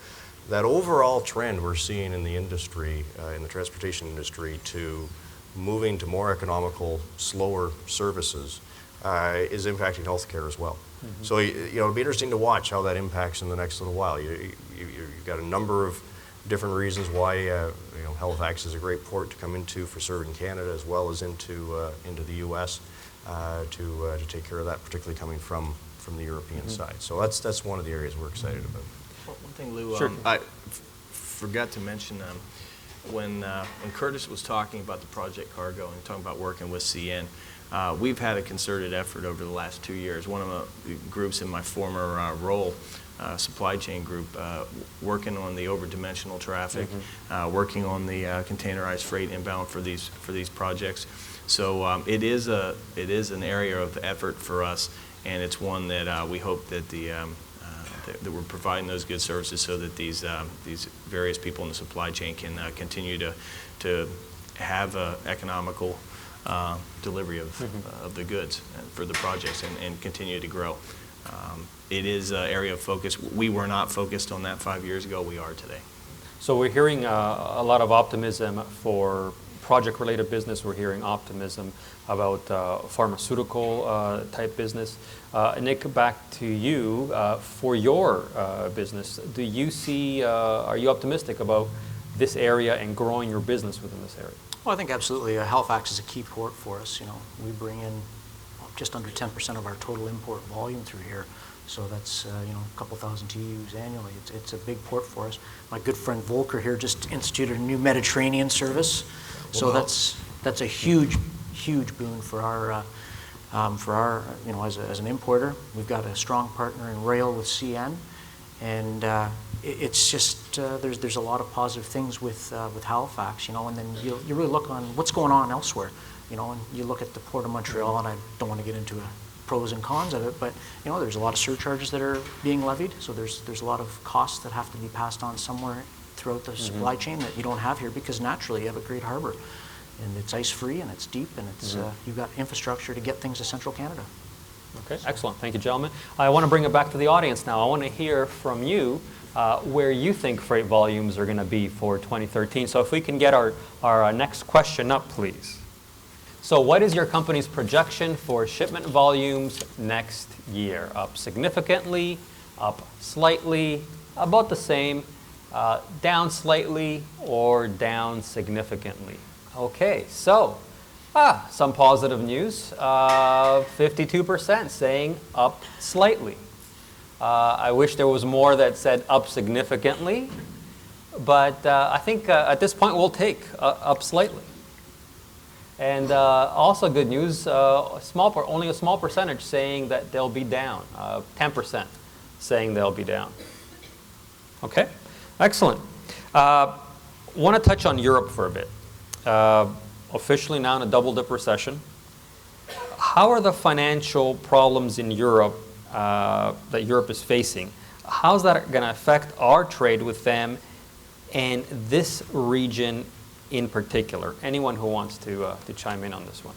that overall trend we're seeing in the industry, in the transportation industry, to moving to more economical, slower services is impacting healthcare as well. So it'll be interesting to watch how that impacts in the next little while. You've got a number of different reasons why Halifax is a great port to come into for serving Canada as well as into the U.S. To take care of that, particularly coming from the European side. So that's one of the areas we're excited about. One thing, Lou, Sure. I forgot to mention when Curtis was talking about the project cargo and talking about working with CN, we've had a concerted effort over the last 2 years. One of the groups in my former role, supply chain group, working on the over-dimensional traffic, working on the containerized freight inbound for these projects. So it is an area of effort for us, and it's one that we hope that that we're providing those good services so that these various people in the supply chain can continue to have economical delivery of the goods for the projects and continue to grow. It is an area of focus. We were not focused on that 5 years ago. We are today. So we're hearing a lot of optimism for project-related business. We're hearing optimism about pharmaceutical type business. Nick, back to you for your business. Do you see, are you optimistic about this area and growing your business within this area? Well, I think absolutely. Halifax is a key port for us. You know, we bring in just under 10% of our total import volume through here. So that's, you know, a couple thousand TEUs annually. It's a big port for us. My good friend Volker here just instituted a new Mediterranean service. So that's a huge boon for our, you know, as an importer. We've got a strong partner in rail with CN. And it's just, there's a lot of positive things with Halifax, you know, and then you really look on what's going on elsewhere, you know, and you look at the Port of Montreal, and I don't want to get into pros and cons of it, but, you know, there's a lot of surcharges that are being levied, so there's a lot of costs that have to be passed on somewhere throughout the supply chain that you don't have here, because naturally you have a great harbor, and it's ice-free, and it's deep, and it's you've got infrastructure to get things to central Canada. Okay, excellent. Thank you, gentlemen. I want to bring it back to the audience now. I want to hear from you where you think freight volumes are going to be for 2013. So if we can get our next question up, please. So what is your company's projection for shipment volumes next year? Up significantly, up slightly, about the same, down slightly, or down significantly? Okay, so some positive news. 52% saying up slightly. I wish there was more that said up significantly, but I think at this point we'll take up slightly. And also good news, only a small percentage saying that they'll be down, 10% saying they'll be down. Okay, excellent. Want to touch on Europe for a bit. Officially now in a double-dip recession. How are the financial problems in Europe that Europe is facing? How's that going to affect our trade with them and this region in particular? Anyone who wants to chime in on this one?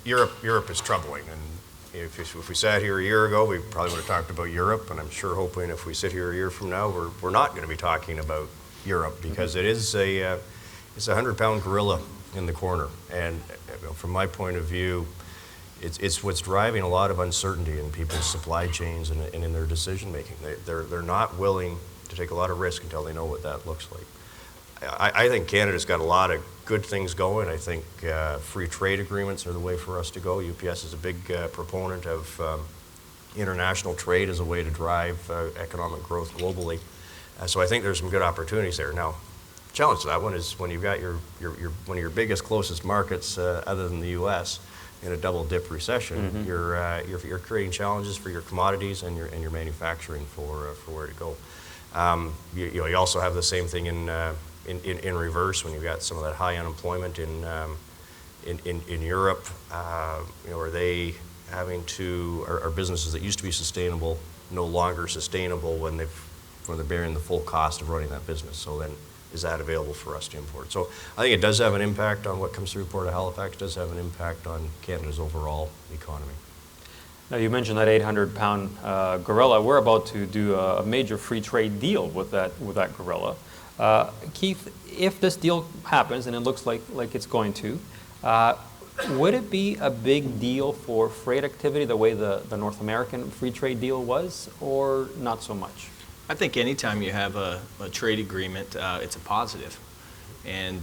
Europe is troubling, and if we sat here a year ago, we probably would have talked about Europe, and I'm sure hoping if we sit here a year from now, we're not going to be talking about Europe, because it is it's a 100-pound gorilla in the corner, and from my point of view, it's what's driving a lot of uncertainty in people's supply chains and in their decision making. They're not willing to take a lot of risk until they know what that looks like. I think Canada's got a lot of good things going. I think free trade agreements are the way for us to go. UPS is a big proponent of international trade as a way to drive economic growth globally. So I think there's some good opportunities there. Now, the challenge to that one is when you've got one of your biggest, closest markets other than the U.S. in a double-dip recession, you're creating challenges for your commodities and your manufacturing for where to go. You also have the same thing in reverse when you've got some of that high unemployment in Europe. Are they having to, are businesses that used to be sustainable no longer sustainable when they're bearing the full cost of running that business? So then, is that available for us to import? So I think it does have an impact on what comes through Port of Halifax. Does have an impact on Canada's overall economy. Now you mentioned that 800-pound gorilla. We're about to do a major free trade deal with that gorilla. Keith, if this deal happens, and it looks like it's going to, would it be a big deal for freight activity the way the North American free trade deal was, or not so much? I think anytime you have a trade agreement, it's a positive. And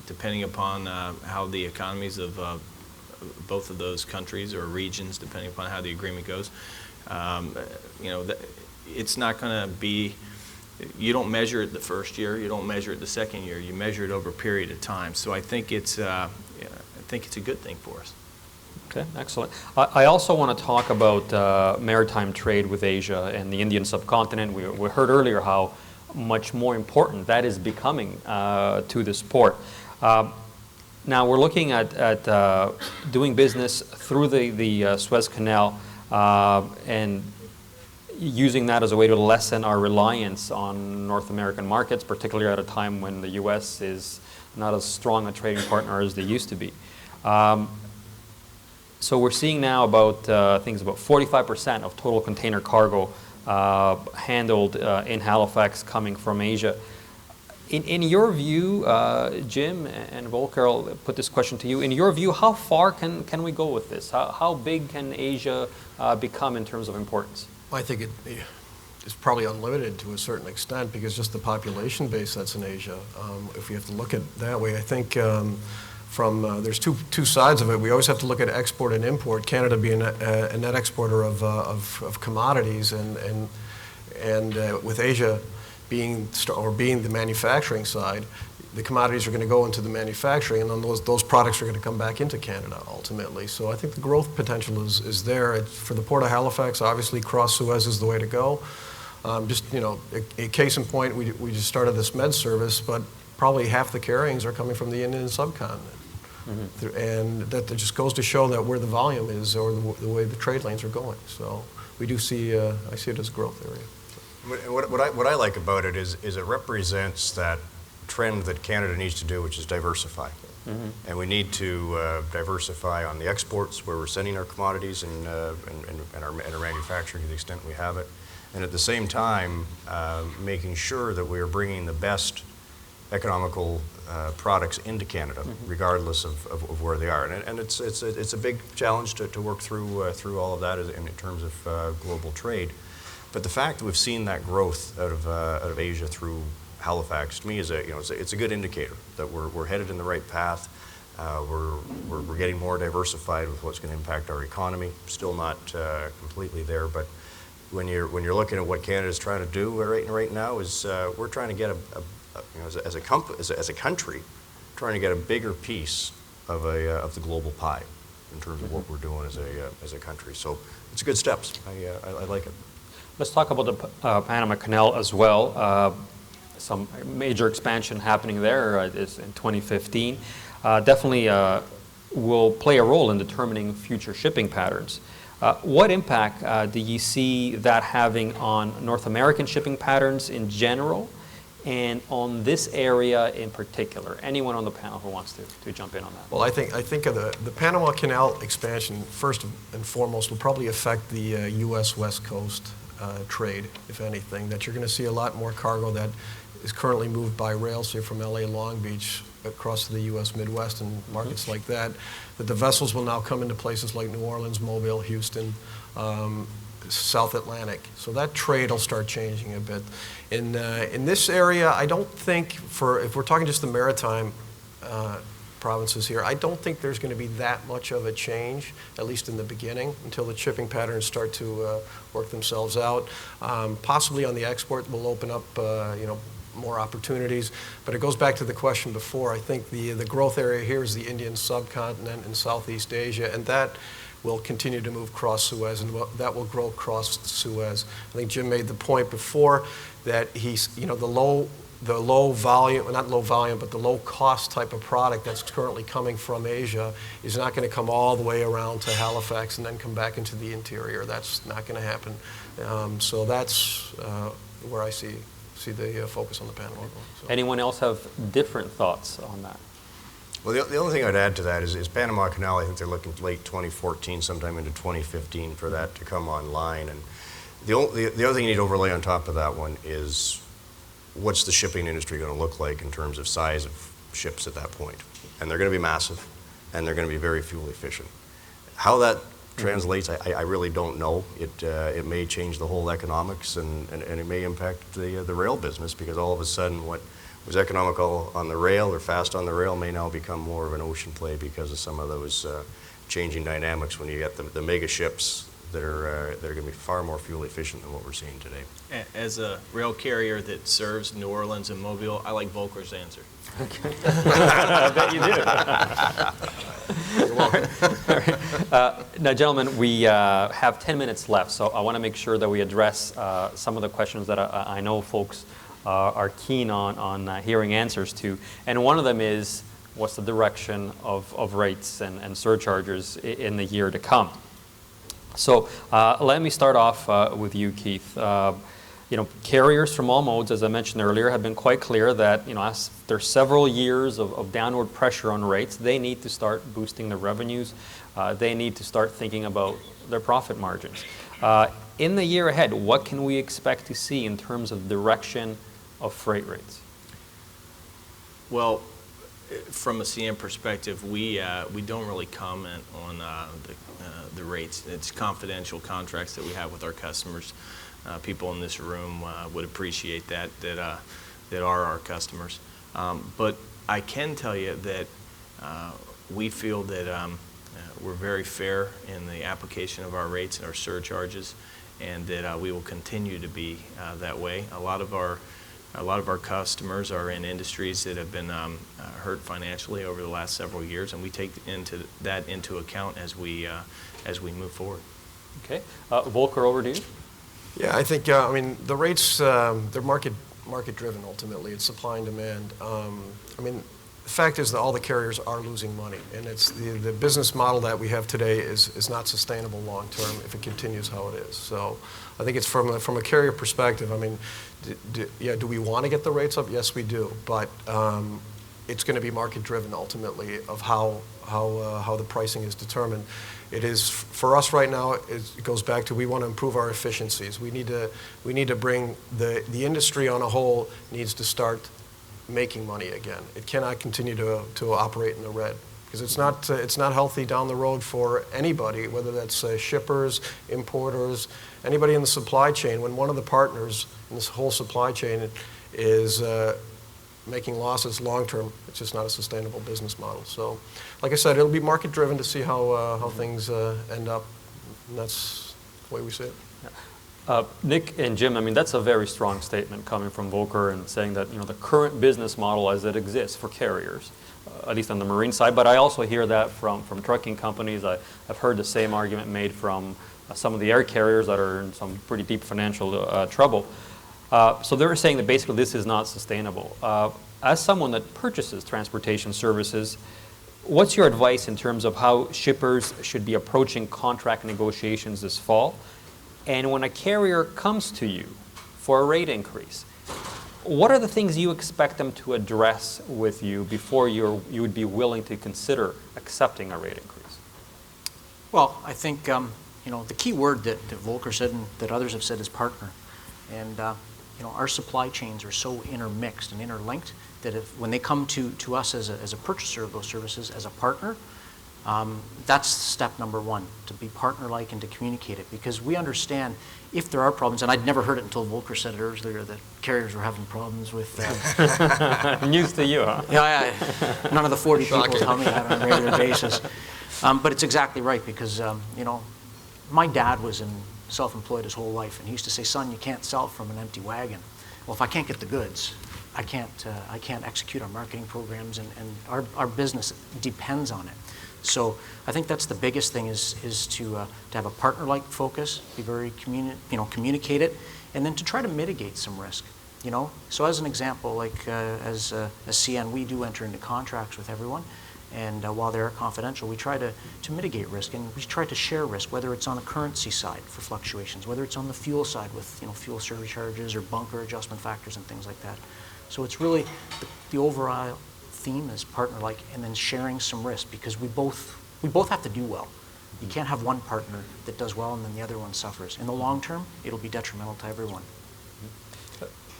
depending upon how the economies of both of those countries or regions, depending upon how the agreement goes, it's not going to be, you don't measure it the first year, you don't measure it the second year, you measure it over a period of time. So I think it's a good thing for us. Okay, excellent. I also want to talk about maritime trade with Asia and the Indian subcontinent. We heard earlier how much more important that is becoming to this port. Now we're looking at doing business through the Suez Canal and using that as a way to lessen our reliance on North American markets, particularly at a time when the U.S. is not as strong a trading partner as they used to be. So we're seeing now about 45% of total container cargo handled in Halifax coming from Asia. In your view, Jim and Volker, I'll put this question to you. In your view, how far can we go with this? How big can Asia become in terms of importance? I think it's probably unlimited to a certain extent because just the population base that's in Asia. If we have to look at it that way, I think there's two sides of it. We always have to look at export and import. Canada being a net exporter of commodities, and with Asia being the manufacturing side, the commodities are going to go into the manufacturing, and then those products are going to come back into Canada ultimately. So I think the growth potential is there. For the Port of Halifax, obviously cross Suez is the way to go. A case in point, we just started this med service, but probably half the carryings are coming from the Indian subcontinent. Mm-hmm. And that just goes to show that where the volume is or the way the trade lanes are going. So we do see, I see it as a growth area. What I like about it is it represents that trend that Canada needs to do, which is diversify. Mm-hmm. And we need to diversify on the exports, where we're sending our commodities and our manufacturing to the extent we have it. And at the same time, making sure that we are bringing the best economical products into Canada, mm-hmm. regardless of where they are. And it's a big challenge to work through all of that in terms of global trade. But the fact that we've seen that growth out of Asia through Halifax, to me, is it's a good indicator that we're headed in the right path. We're getting more diversified with what's going to impact our economy. Still not completely there, but when you're looking at what Canada's trying to do right now, is we're trying to get as a country, trying to get a bigger piece of the global pie in terms of what we're doing as a country. So it's good steps. I like it. Let's talk about the Panama Canal as well. Some major expansion happening there is in 2015. Definitely will play a role in determining future shipping patterns. What impact do you see that having on North American shipping patterns in general and on this area in particular? Anyone on the panel who wants to jump in on that? Well, I think of the Panama Canal expansion, first and foremost, will probably affect the U.S. West Coast trade, if anything, that you're going to see a lot more cargo that is currently moved by rail, say from LA Long Beach across to the U.S. Midwest and markets mm-hmm. like that the vessels will now come into places like New Orleans, Mobile, Houston, South Atlantic. So that trade will start changing a bit. In this area, I don't think, if we're talking just the maritime provinces here, I don't think there's going to be that much of a change, at least in the beginning, until the shipping patterns start to work themselves out. Possibly on the export will open up, more opportunities. But it goes back to the question before. I think the growth area here is the Indian subcontinent and Southeast Asia, and that will continue to move across Suez, and that will grow across Suez. I think Jim made the point before that the low volume, not low volume, but the low cost type of product that's currently coming from Asia is not going to come all the way around to Halifax and then come back into the interior. That's not going to happen. So that's where I see the focus on the panel. So. Anyone else have different thoughts on that? Well, the only thing I'd add to that is Panama Canal. I think they're looking late 2014, sometime into 2015 for that to come online. And the other thing you need to overlay on top of that one is what's the shipping industry going to look like in terms of size of ships at that point? And they're going to be massive, and they're going to be very fuel efficient. How that translates, I really don't know. It may change the whole economics, and it may impact the rail business, because all of a sudden what was economical on the rail or fast on the rail may now become more of an ocean play because of some of those changing dynamics when you get the mega ships that are going to be far more fuel efficient than what we're seeing today. As a rail carrier that serves New Orleans and Mobile, I like Volker's answer. Okay. I bet you do. You're welcome. Now, gentlemen, we have 10 minutes left, so I want to make sure that we address some of the questions that I know folks are keen on hearing answers to. And one of them is, what's the direction of rates and surcharges in the year to come? So let me start off with you, Keith. Carriers from all modes, as I mentioned earlier, have been quite clear that, after several years of downward pressure on rates, they need to start boosting their revenues. They need to start thinking about their profit margins. In the year ahead, what can we expect to see in terms of direction of freight rates? Well, from a CN perspective, we don't really comment on the rates. It's confidential contracts that we have with our customers. People in this room would appreciate that are our customers. But I can tell you that we feel that we're very fair in the application of our rates and our surcharges, and that we will continue to be that way. A lot of our customers are in industries that have been hurt financially over the last several years, and we take that into account as we move forward. Okay, Volker, over to you. Yeah, I think, I mean, the rates, they're market-driven ultimately. It's supply and demand. I mean, the fact is that all the carriers are losing money, and it's the business model that we have today is not sustainable long-term if it continues how it is. So I think it's from a carrier perspective. I mean, do we want to get the rates up? Yes, we do, but it's going to be market-driven ultimately of how the pricing is determined. It is, for us right now, it goes back to we want to improve our efficiencies. We need to bring the industry on a whole needs to start making money again. It cannot continue to operate in the red, because it's not healthy down the road for anybody, whether that's shippers, importers, anybody in the supply chain. When one of the partners in this whole supply chain is making losses long term, it's just not a sustainable business model. So, like I said, it'll be market driven to see how things end up, and that's the way we see it. Nick and Jim, I mean, that's a very strong statement coming from Volker and saying that, you know, the current business model as it exists for carriers, at least on the marine side, but I also hear that from trucking companies. I've heard the same argument made from some of the air carriers that are in some pretty deep financial trouble. So they're saying that basically this is not sustainable. As someone that purchases transportation services, what's your advice in terms of how shippers should be approaching contract negotiations this fall? And when a carrier comes to you for a rate increase, what are the things you expect them to address with you before you would be willing to consider accepting a rate increase? Well, I think the key word that Volker said and that others have said is partner. And our supply chains are so intermixed and interlinked that when they come to us as a purchaser of those services as a partner, that's step number one, to be partner-like and to communicate it, because we understand if there are problems, and I'd never heard it until Volker said it earlier, that carriers were having problems with... News to you, huh? Yeah, none of the 40 people tell me that on a regular basis. But it's exactly right, because, my dad was self-employed his whole life, and he used to say, son, you can't sell from an empty wagon. Well, if I can't get the goods, I can't execute our marketing programs, and our business depends on it. So I think that's the biggest thing is to have a partner-like focus, be very communicate it, and then to try to mitigate some risk. So as an example, like as CN, we do enter into contracts with everyone, and while they're confidential, we try to mitigate risk, and we try to share risk, whether it's on the currency side for fluctuations, whether it's on the fuel side with fuel surcharges or bunker adjustment factors and things like that. So it's really the overall theme is partner-like, and then sharing some risk, because we both have to do well. You can't have one partner that does well and then the other one suffers. In the long term, it'll be detrimental to everyone.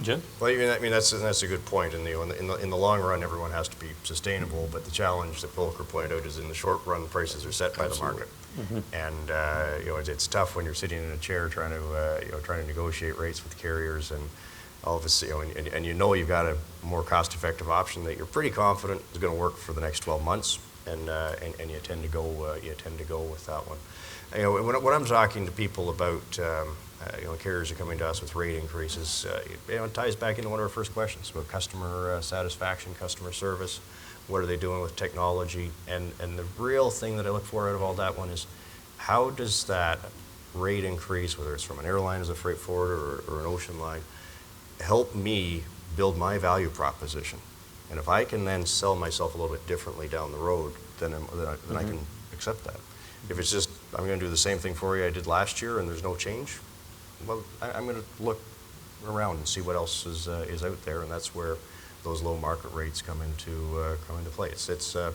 Jim? Well, I mean that's a good point. In the long run, everyone has to be sustainable. But the challenge that Volker pointed out is in the short run, prices are set by the market, and it's tough when you're sitting in a chair trying to negotiate rates with carriers, and all of us, and you've got a more cost-effective option that you're pretty confident is going to work for the next 12 months, and you tend to go with that one. When I'm talking to people about carriers are coming to us with rate increases, it ties back into one of our first questions about customer satisfaction, customer service. What are they doing with technology? And the real thing that I look for out of all that one is, how does that rate increase, whether it's from an airline as a freight forwarder or an ocean line, help me build my value proposition? And if I can then sell myself a little bit differently down the road, then I can accept that. If it's just, I'm going to do the same thing for you I did last year and there's no change, well, I'm going to look around and see what else is out there, and that's where those low market rates come into play. It's a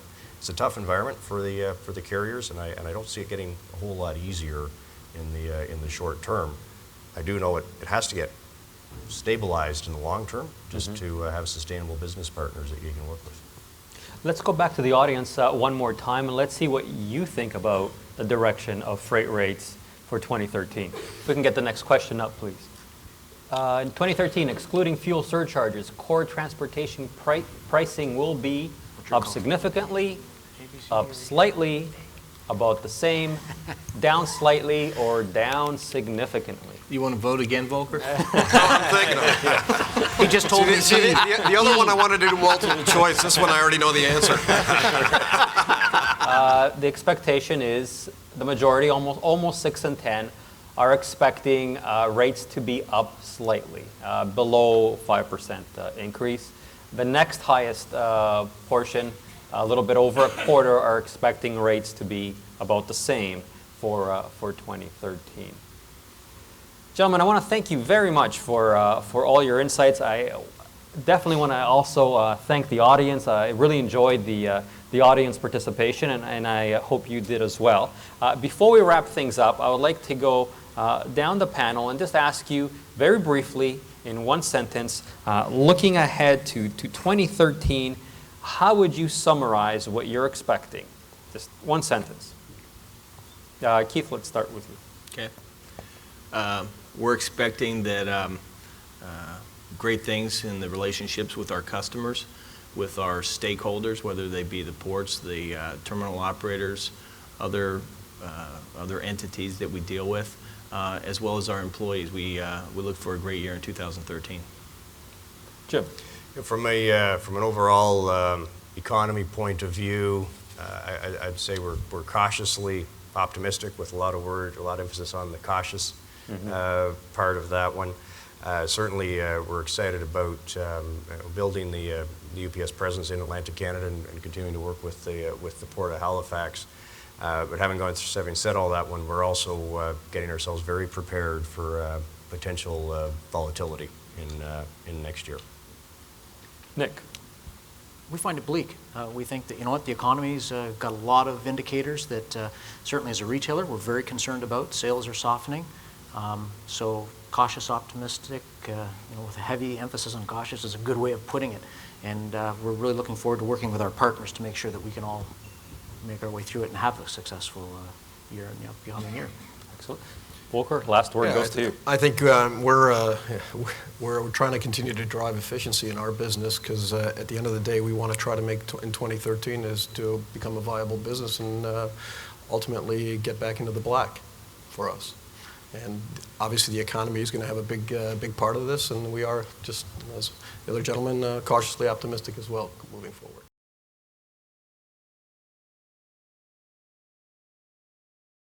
tough environment for the carriers, and I don't see it getting a whole lot easier in the short term. I do know it has to get stabilized in the long term, just to have sustainable business partners that you can work with. Let's go back to the audience one more time, and let's see what you think about the direction of freight rates for 2013. If we can get the next question up, please. In 2013, excluding fuel surcharges, core transportation pricing will be up significantantly, up slightly, about the same, down slightly, or down significantly. You want to vote again, Volker? I'm thinking of it. He just told me The other one I wanted to do multiple choice. This one I already know the answer. The expectation is the majority, almost 6 in 10, are expecting rates to be up slightly, below 5% increase. The next highest portion, a little bit over a quarter, are expecting rates to be about the same for 2013. Gentlemen, I want to thank you very much for all your insights. I definitely want to also thank the audience. I really enjoyed the audience participation, and I hope you did as well. Before we wrap things up, I would like to go down the panel and just ask you very briefly, in one sentence, looking ahead to 2013, how would you summarize what you're expecting? Just one sentence. Keith, let's start with you. Okay. We're expecting that great things in the relationships with our customers, with our stakeholders, whether they be the ports, the terminal operators, other entities that we deal with, as well as our employees. We look for a great year in 2013. Jim. From an overall economy point of view, I'd say we're cautiously optimistic, with a lot of emphasis on the cautious part of that one. Certainly, we're excited about building the UPS presence in Atlantic Canada and continuing to work with the Port of Halifax. But having said all that one, we're also getting ourselves very prepared for potential volatility in next year. Nick. we find it bleak. We think that, the economy's got a lot of indicators that certainly as a retailer we're very concerned about. Sales are softening. So cautious, optimistic, with a heavy emphasis on cautious is a good way of putting it. And we're really looking forward to working with our partners to make sure that we can all make our way through it and have a successful year and beyond the year. Excellent. Volker, last word goes to you. I think we're trying to continue to drive efficiency in our business, because at the end of the day, we want to try to make in 2013 is to become a viable business and ultimately get back into the black for us. And obviously, the economy is going to have a big part of this, and we are, just as the other gentleman, cautiously optimistic as well moving forward.